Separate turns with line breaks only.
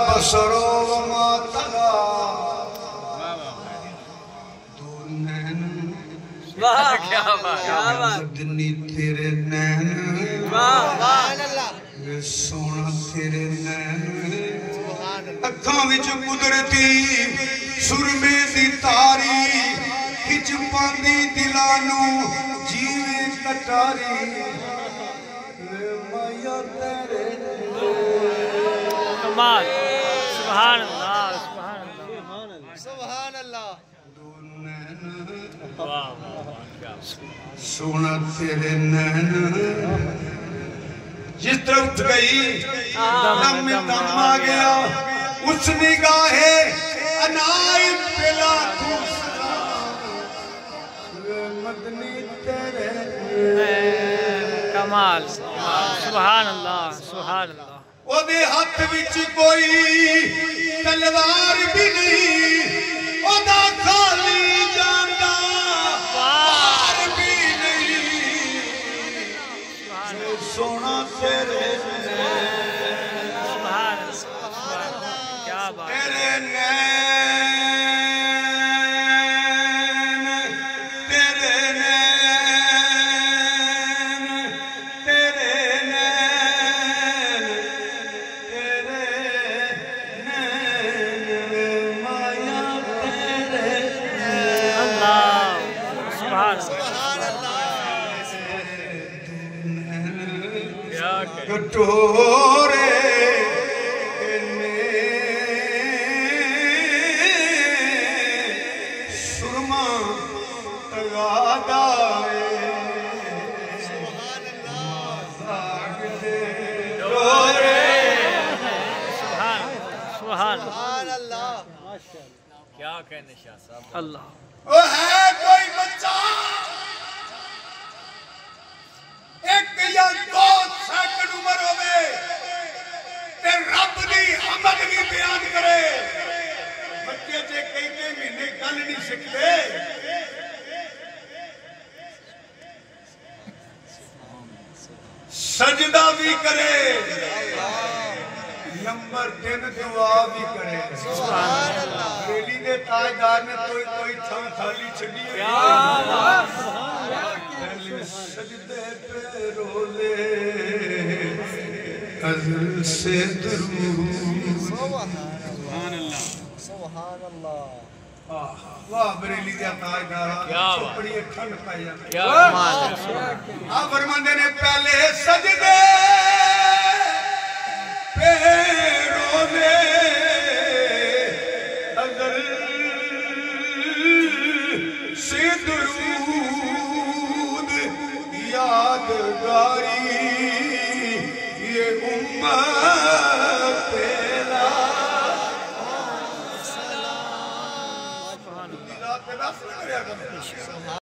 بصر وما طغى تو نین مدنی تیرے نین سونا تیرے نین اکھاں وچ قدرتی سرمے دی تاری کھچ پاندی دلانو جیوے کٹاری مایا تیرے
کمال سبحان اللہ
سبحان اللہ
سونا تیرے نین جس طرح اٹھ گئی دم میں دم آ گیا اس نگاہ انائی پلا دوسرا مدنی تیرے
کمال سبحان اللہ سبحان اللہ
وہ دے ہاتھ وچ کوئی تلوار بھی نہیں وہ دا خالی جاندہ پار بھی نہیں سونا تیرے
سبحان اللہ کیا بات
تیرے نین تیرے نین تیرے نین تیرے نین مایا تیرے
اللہ سبحان
کٹورے سرما تغادا
سبحان
اللہ
کیا کہنے شاہ صاحب اللہ
وہ ہے کوئی بچہ ایک یا دو سیکنڈ عمر ہوئے تے رب دی حمد بھی بیان کرے بچے جے کئی مہینے گل نہیں سکتے سجدہ بھی کرے نمبر 3 دعا بھی کرے ریلی دے تاجدار نے کوئی تھان تھالی چھڑی سجدے پہ رولے ازل سے درود
سبحان اللہ
واہ بریلی دے تاجدار چھپڑی ٹھنڈ پائی جاتی
کیا
آپ فرماندے نے پہلے سجدے پہ رولے ازل سے درود یادگاری یہ امت پیلا سلام